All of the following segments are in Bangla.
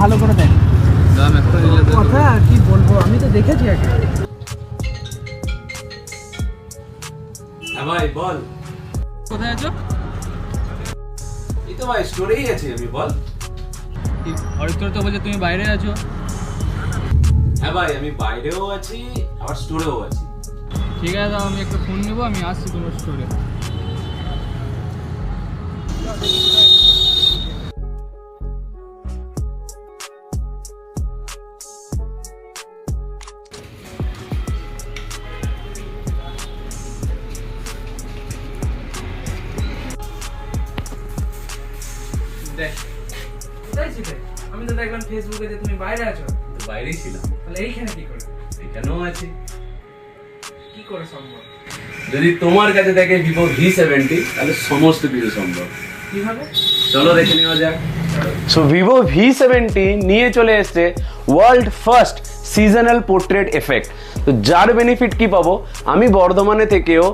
ভালো করে দেখ কথা কি বলবো, আমি তো দেখেছি আগে। হ্যাঁ ভাই বল, কোথায় আছো? এই তো ভাই স্টোরেই আছি আমি। বল। হরিত্র তো বলছে তুমি বাইরে আছো। হ্যাঁ ভাই আমি বাইরেও আছি আবার স্টোরেও আছি। ঠিক আছে দাও, আমি একটা ফোন নেবো, আমি আসছি তোমার স্টোরে। দেখ কোথায় ছিলে? আমি তো দেখলাম ফেসবুকে যে তুমি বাইরে আছো। বাইরেই ছিলাম। তাহলে এইখানে কি করে? এখানেও আছি। কি করে সম্ভব? যদি তোমার কাছে থাকে ভিভো V70 তাহলে সমস্ত কিছু সম্ভব। কিভাবে? চলো দেখে নেওয়া যাক। সো ভিভো V70 নিয়ে চলে এসছে world first seasonal portrait effect. তো যার বেনিফিট কি পাবো, আমি বর্ধমানে থেকেও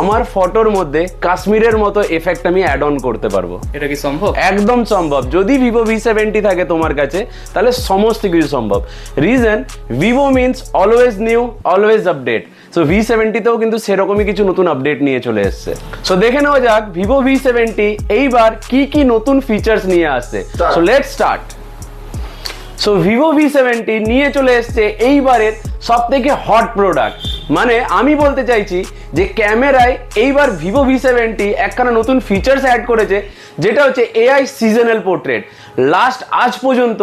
আমার ফটোর মধ্যে কাশ্মীরের মতো এফেক্ট আমি অ্যাড অন করতে পারবো। এটা কি সম্ভব? একদম সম্ভব। যদি ভিভো V70 থাকে তোমার কাছে তাহলে সমস্ত কিছু সম্ভব। Reason, Vivo means always new, always update. So V70 তেও কিন্তু সেরকমই কিছু নতুন আপডেট নিয়ে চলে এসছে। সো দেখে নেওয়া যাক ভিভো V70 এইবার কি কি নতুন ফিচার্স নিয়ে আসছে। So let's start. So Vivo V70 নিয়ে চলে এসছে এইবারের সব থেকে হট প্রোডাক্ট। মানে আমি বলতে চাইছি যে ক্যামেরায় এইবার ভিভো V70 একখানা নতুন ফিচার্স অ্যাড করেছে, যেটা হচ্ছে এআই সিজনাল পোর্ট্রেট। লাস্ট আজ পর্যন্ত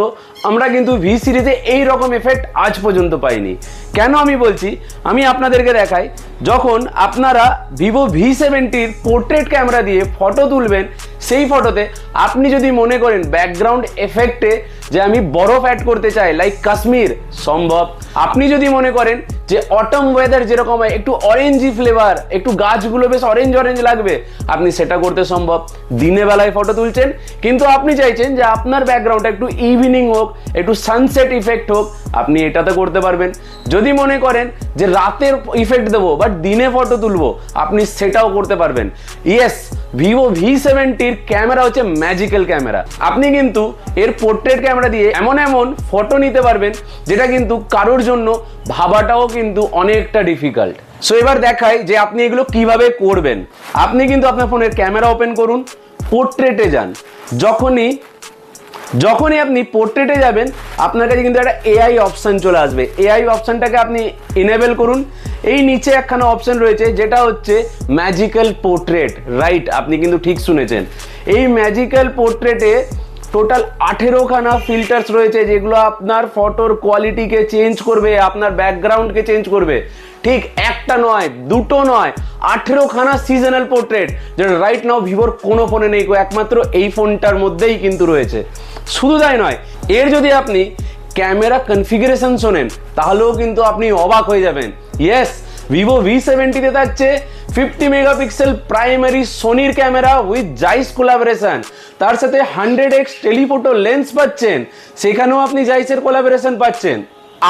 আমরা কিন্তু ভি সিরিজে এই রকম এফেক্ট আজ পর্যন্ত পাইনি। কেন আমি বলছি, আমি আপনাদেরকে দেখাই। যখন আপনারা ভিভো V70-র পোর্ট্রেট ক্যামেরা দিয়ে ফটো তুলবেন, সেই ফটোতে আপনি যদি মনে করেন ব্যাকগ্রাউন্ড এফেক্টে যে আমি বরফ অ্যাড করতে চাই লাইক কাশ্মীর, সম্ভব। আপনি যদি মনে করেন যে অটম ওয়েদার যেরকম হয়, একটু অরেঞ্জি ফ্লেভার, একটু গাছগুলো বেশ অরেঞ্জ অরেঞ্জ লাগবে, আপনি সেটা করতে সম্ভব। দিনে বেলায় ফটো তুলছেন কিন্তু আপনি চাইছেন যে আপনার ব্যাকগ্রাউন্ডটা একটু ইভিনিং হোক, একটু সানসেট ইফেক্ট হোক, আপনি এটাতে করতে পারবেন। যদি মনে করেন যে রাতের ইফেক্ট দেবো বাট দিনে ফটো তুলবো, আপনি সেটাও করতে পারবেন। ইয়েস, ভিভো V70-র ক্যামেরা হচ্ছে ম্যাজিক্যাল ক্যামেরা। আপনি কিন্তু এর পোর্ট্রেট ক্যামেরা দিয়ে এমন এমন ফটো নিতে পারবেন যেটা কিন্তু কারোর জন্য ভাবাটাও কিন্তু অনেকটা ডিফিকাল্ট। সো এবার দেখাই যে আপনি এগুলো কিভাবে করবেন। আপনি কিন্তু আপনার ফোনের ক্যামেরা ওপেন করুন, পোর্ট্রেটে যান। যখনই আপনি পোর্ট্রেটে যাবেন, আপনার কাছে কিন্তু একটা এআই অপশন চলে আসবে। এআই অপশনটাকে আপনি এনেবল করুন। এই নিচে একখানা অপশন রয়েছে যেটা হচ্ছে ম্যাজিক্যাল পোর্ট্রেট। রাইট, আপনি কিন্তু ঠিক শুনেছেন। এই ম্যাজিক্যাল পোর্ট্রেটে টোটাল 18খানা ফিল্টার্স রয়েছে, যেগুলো আপনার ফটোর কোয়ালিটিকে চেঞ্জ করবে, আপনার ব্যাকগ্রাউন্ডকে চেঞ্জ করবে। ঠিক একটা নয়, দুটো নয়, 18খানা সিজনাল পোর্ট্রেট, যেটা রাইট নাও ভিভোর কোনো ফোনে নেই, একমাত্র এই ফোনটার মধ্যেই কিন্তু রয়েছে। শুধু তাই নয়, এর যদি আপনি ক্যামেরা কনফিগারেশন শোনেন তাহলেও কিন্তু আপনি অবাক হয়ে যাবেন। ইয়েস, ভিভো V70-তে থাকছে 50 মেগাপিক্সেল প্রাইমারি সোনির ক্যামেরা উইথ জাইস কোলাবোরেশন। তার সাথে 100x টেলিফোটো লেন্স পাচ্ছেন, সেখানেও আপনি জাইসের কোলাবোরেশন পাচ্ছেন।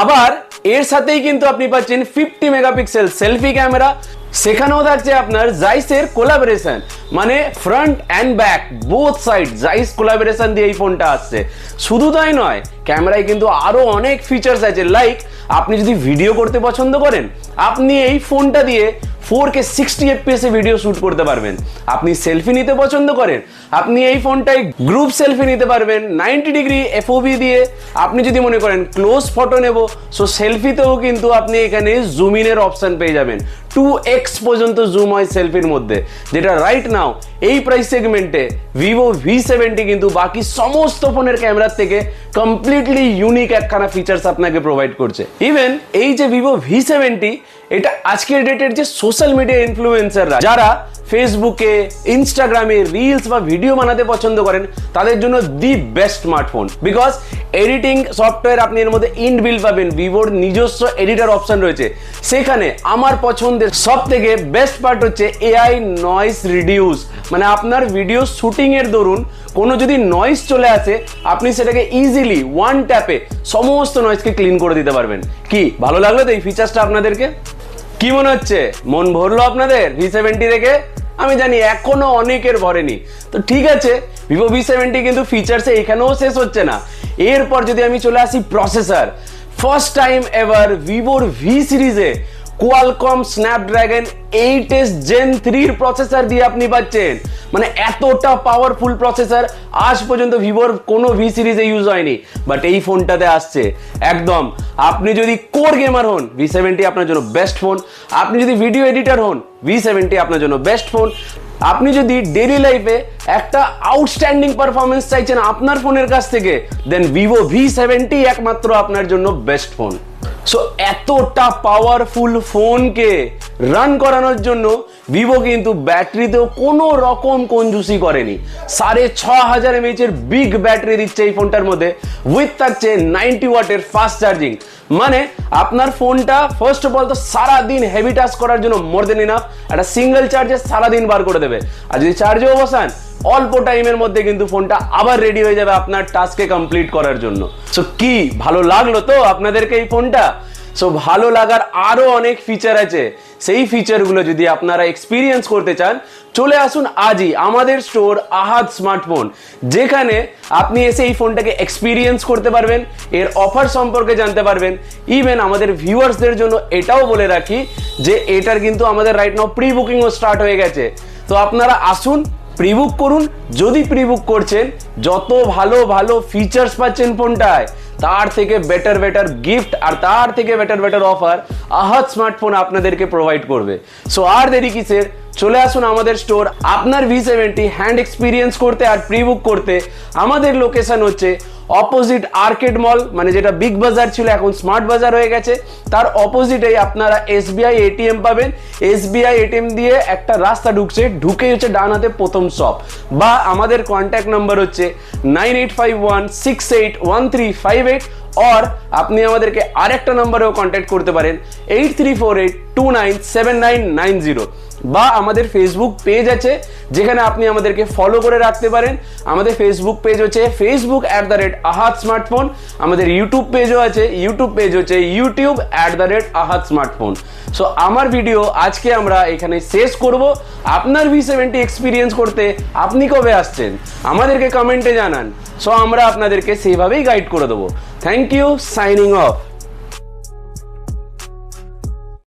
আবার এর সাথেই কিন্তু আপনি পাচ্ছেন 50 মেগাপিক্সেল সেলফি ক্যামেরা, সেখানেও থাকছে আপনার জাইসের কোলাবোরেশন। মানে front and back both side জাইস collaboration দিয়ে এই ফোনটা আসছে। শুধু তাই নয়, ক্যামেরায় কিন্তু আরো অনেক ফিচার্স আছে। লাইক আপনি যদি ভিডিও করতে পছন্দ করেন, আপনি এই ফোনটা দিয়ে 4K 60 FPS এ ভিডিও শুট করতে পারবেন। আপনি সেলফি নিতে পছন্দ করেন, আপনি এই ফোনটায় গ্রুপ সেলফি নিতে পারবেন 90 ডিগ্রি FOV দিয়ে। আপনি যদি মনে করেন ক্লোজ ফটো নেব, সো সেলফিতেও কিন্তু আপনি এখানে জুম ইনের অপশন পেয়ে যাবেন। 2x পর্যন্ত জুম হয় সেলফির মধ্যে, যেটা রাইট নাও এই প্রাইস সেগমেন্টে ভিভো V70 কিন্তু বাকি সমস্ত ফোনের ক্যামেরার থেকে কমপ্লিটলি ইউনিক একখানা ফিচার্স আপনাকে প্রোভাইড করছে। ইভেন এই যে ভিভো V70, এটা আজকের ডেটের যে সোশ্যাল মিডিয়া ইনফ্লুয়েন্সাররা যারা ফেসবুকে, ইনস্টাগ্রামে রিলস বা ভিডিও বানাতে পছন্দ করেন তাদের জন্য the best smartphone. Because editing software আপনি এর মধ্যে ইনবিল্ট পাবেন, ভিভোর নিজস্ব এডিটর অপশন রয়েছে। সেখানে আমার পছন্দের সব থেকে বেস্ট পার্ট হচ্ছে এআই নয়েজ রিডিউস, মানে আপনার ভিডিও শুটিং এর দরুন কোনো যদি নয়েজ চলে আসে আপনি সেটাকে ইজিলি ওয়ান ট্যাপে সমস্ত নয়েজকে ক্লিন করে দিতে পারবেন। কি ভালো লাগলো তো এই ফিচার্সটা আপনাদেরকে? কি মনে হচ্ছে, মন ভরলো আপনাদের V70 দেখে? আমি জানি এখনো অনেকের ভরেনি। তো ঠিক আছে, ভিভো V70 কিন্তু ফিচার্সে এখানেও শেষ হচ্ছে না। এরপর যদি আমি চলে আসি প্রসেসর, ফার্স্ট টাইম এভার ভিভোর ভি সিরিজে Qualcomm Snapdragon 8s Gen 3 processor দিয়ে আপনি পাচ্ছেন। মানে এতটা পাওয়ারফুল প্রসেসর আজ পর্যন্ত ভিভোর কোনো ভি সিরিজে ইউজ হয়নি, বাট এই ফোনটাতে আসছে। একদম আপনি যদি কোর গেমার হন V70 আপনার জন্য বেস্ট ফোন, আপনি যদি ভিডিও এডিটর হন V70 আপনার জন্য বেস্ট ফোন, আপনি যদি ডেইলি লাইফে একটা আউটস্ট্যান্ডিং পারফরমেন্স চাইছেন আপনার ফোনের কাছ থেকে, দেন ভিভো V70 একমাত্র আপনার জন্য বেস্ট ফোন। সো এতটা পাওয়ারফুল ফোনকে রান করানোর জন্য ভিভো কিন্তু ব্যাটারিতেও কোনো রকম কঞ্জুসি করেনি। 6500 mAh এর বিগ ব্যাটারি দিচ্ছে এই ফোনটার মধ্যে, উইথ থাকছে 90 ওয়াটের ফাস্ট চার্জিং। মানে আপনার ফোনটা ফার্স্ট অফ অল তো সারাদিন হেভি টাস্ক করার জন্য মোর দেন ইনাফ, একটা সিঙ্গেল চার্জে সারাদিন বার করে দেবে। আর যদি চার্জেও বসান অল্প টাইমের মধ্যে কিন্তু ফোনটা আবার রেডি হয়ে যাবে আপনার টাস্কে কমপ্লিট করার জন্য। সো কি ভালো লাগলো তো আপনাদেরকে এই ফোনটা? সো ভালো লাগার আরো অনেক ফিচার আছে, সেই ফিচারগুলো যদি আপনারা এক্সপিরিয়েন্স করতে চান চলে আসুন আজই আমাদের স্টোর আহাদ স্মার্টফোন, যেখানে আপনি এসে এই ফোনটাকে এক্সপিরিয়েন্স করতে পারবেন, এর অফার সম্পর্কে জানতে পারবেন। ইভেন আমাদের ভিউয়ার্সদের জন্য এটাও বলে রাখি যে এটার কিন্তু আমাদের রাইট নাও প্রি বুকিংও স্টার্ট হয়ে গেছে। তো আপনারা আসুন, প্রি বুক করুন। যদি প্রি বুক করছেন যত ভালো ভালো ফিচার্স পাচ্ছেন ফোনটায়, তার থেকে বেটার গিফট আর তার থেকে বেটার অফার আহাদ স্মার্টফোন আপনাদেরকে প্রোভাইড করবে। সো আর দেরি কিসের, চলে আসুন আমাদের স্টোর। আপনার V70 হ্যান্ড এক্সপিরিয়েন্স করতে আর প্রি বুক করতে আমাদের লোকেশন হচ্ছে অপোজিট আর্কেড মল, মানে যেটা বিগ বাজার ছিল এখন স্মার্ট বাজার হয়ে গেছে, তার অপোজিটেই আপনারা SBI ATM পাবেন। SBI ATM দিয়ে একটা রাস্তা ঢুকছে, ঢুকেই হচ্ছে ডান হাতে প্রথম শপ, বা আমাদের কন্ট্যাক্ট নাম্বার হচ্ছে 9851681358, और আপনি আমাদেরকে আরেকটা নম্বরেও কন্ট্যাক্ট করতে পারেন 8348297990, বা আমাদের ফেসবুক পেজ আছে যেখানে আপনি আমাদেরকে ফলো করে রাখতে পারেন। আমাদের ফেসবুক পেজ হচ্ছে Facebook@আহাদ স্মার্টফোন, আমাদের ইউটিউব পেজও আছে, ইউটিউব পেজ হচ্ছে YouTube@আহাদ স্মার্টফোন। সো আমার ভিডিও আজকে আমরা এখানে শেষ করব। আপনার V70 এক্সপিরিয়েন্স করতে আপনি কবে আসছেন আমাদেরকে কমেন্টে জানান, সো আমরা আপনাদেরকে সেইভাবেই গাইড করে দেবো। Thank you, signing of.